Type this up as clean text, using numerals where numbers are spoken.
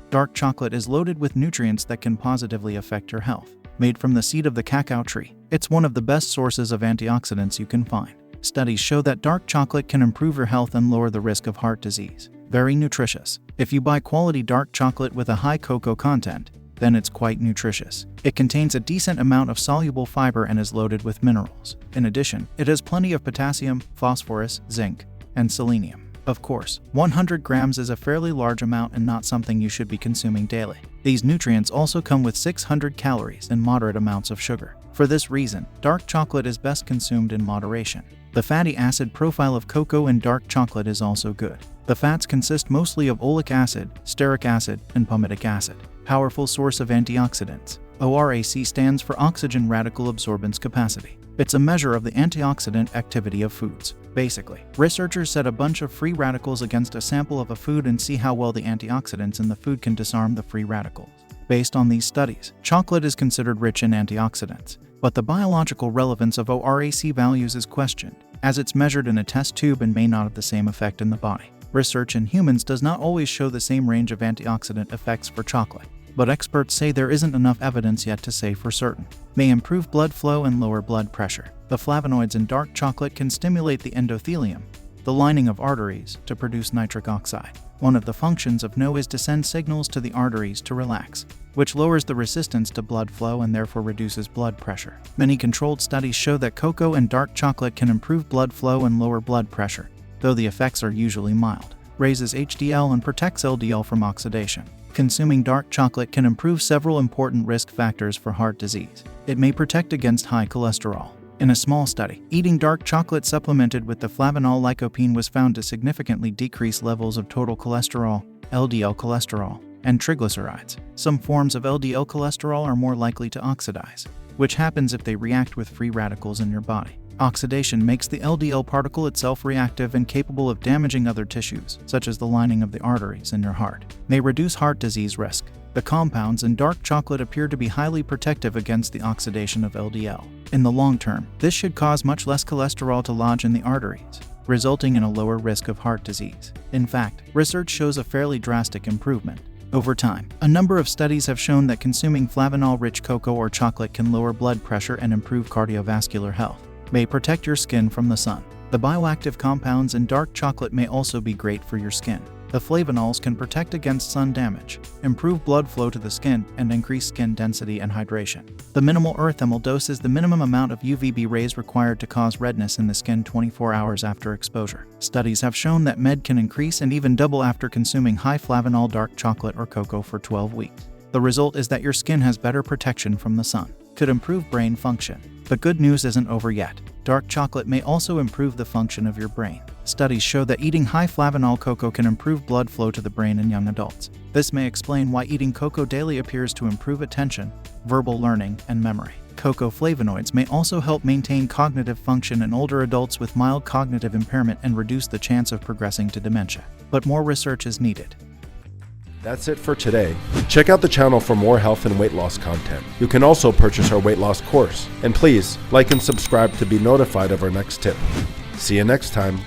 Dark chocolate is loaded with nutrients that can positively affect your health. Made from the seed of the cacao tree, it's one of the best sources of antioxidants you can find. Studies show that dark chocolate can improve your health and lower the risk of heart disease. Very nutritious. If you buy quality dark chocolate with a high cocoa content, then it's quite nutritious. It contains a decent amount of soluble fiber and is loaded with minerals. In addition, it has plenty of potassium, phosphorus, zinc, and selenium. Of course, 100 grams is a fairly large amount and not something you should be consuming daily. These nutrients also come with 600 calories and moderate amounts of sugar. For this reason, dark chocolate is best consumed in moderation. The fatty acid profile of cocoa and dark chocolate is also good. The fats consist mostly of oleic acid, stearic acid, and palmitic acid. Powerful source of antioxidants. ORAC stands for oxygen radical absorbance capacity. It's a measure of the antioxidant activity of foods. Basically, researchers set a bunch of free radicals against a sample of a food and see how well the antioxidants in the food can disarm the free radicals. Based on these studies, chocolate is considered rich in antioxidants, but the biological relevance of ORAC values is questioned, as it's measured in a test tube and may not have the same effect in the body. Research in humans does not always show the same range of antioxidant effects for chocolate, but experts say there isn't enough evidence yet to say for certain. May improve blood flow and lower blood pressure. The flavonoids in dark chocolate can stimulate the endothelium, the lining of arteries, to produce nitric oxide. One of the functions of NO is to send signals to the arteries to relax, which lowers the resistance to blood flow and therefore reduces blood pressure. Many controlled studies show that cocoa and dark chocolate can improve blood flow and lower blood pressure, though the effects are usually mild. Raises HDL and protects LDL from oxidation. Consuming dark chocolate can improve several important risk factors for heart disease. It may protect against high cholesterol. In a small study, eating dark chocolate supplemented with the flavanol lycopene was found to significantly decrease levels of total cholesterol, LDL cholesterol, and triglycerides. Some forms of LDL cholesterol are more likely to oxidize, which happens if they react with free radicals in your body. Oxidation makes the LDL particle itself reactive and capable of damaging other tissues, such as the lining of the arteries in your heart. May reduce heart disease risk. The compounds in dark chocolate appear to be highly protective against the oxidation of LDL. In the long term, this should cause much less cholesterol to lodge in the arteries, resulting in a lower risk of heart disease. In fact, research shows a fairly drastic improvement. Over time, a number of studies have shown that consuming flavanol-rich cocoa or chocolate can lower blood pressure and improve cardiovascular health. May protect your skin from the sun. The bioactive compounds in dark chocolate may also be great for your skin. The flavonols can protect against sun damage, improve blood flow to the skin, and increase skin density and hydration. The minimal erythemal dose is the minimum amount of UVB rays required to cause redness in the skin 24 hours after exposure. Studies have shown that MED can increase and even double after consuming high flavanol dark chocolate or cocoa for 12 weeks. The result is that your skin has better protection from the sun. Could improve brain function. But good news isn't over yet. Dark chocolate may also improve the function of your brain. Studies show that eating high flavanol cocoa can improve blood flow to the brain in young adults. This may explain why eating cocoa daily appears to improve attention, verbal learning, and memory. Cocoa flavonoids may also help maintain cognitive function in older adults with mild cognitive impairment and reduce the chance of progressing to dementia. But more research is needed. That's it for today. Check out the channel for more health and weight loss content. You can also purchase our weight loss course. And please, like and subscribe to be notified of our next tip. See you next time.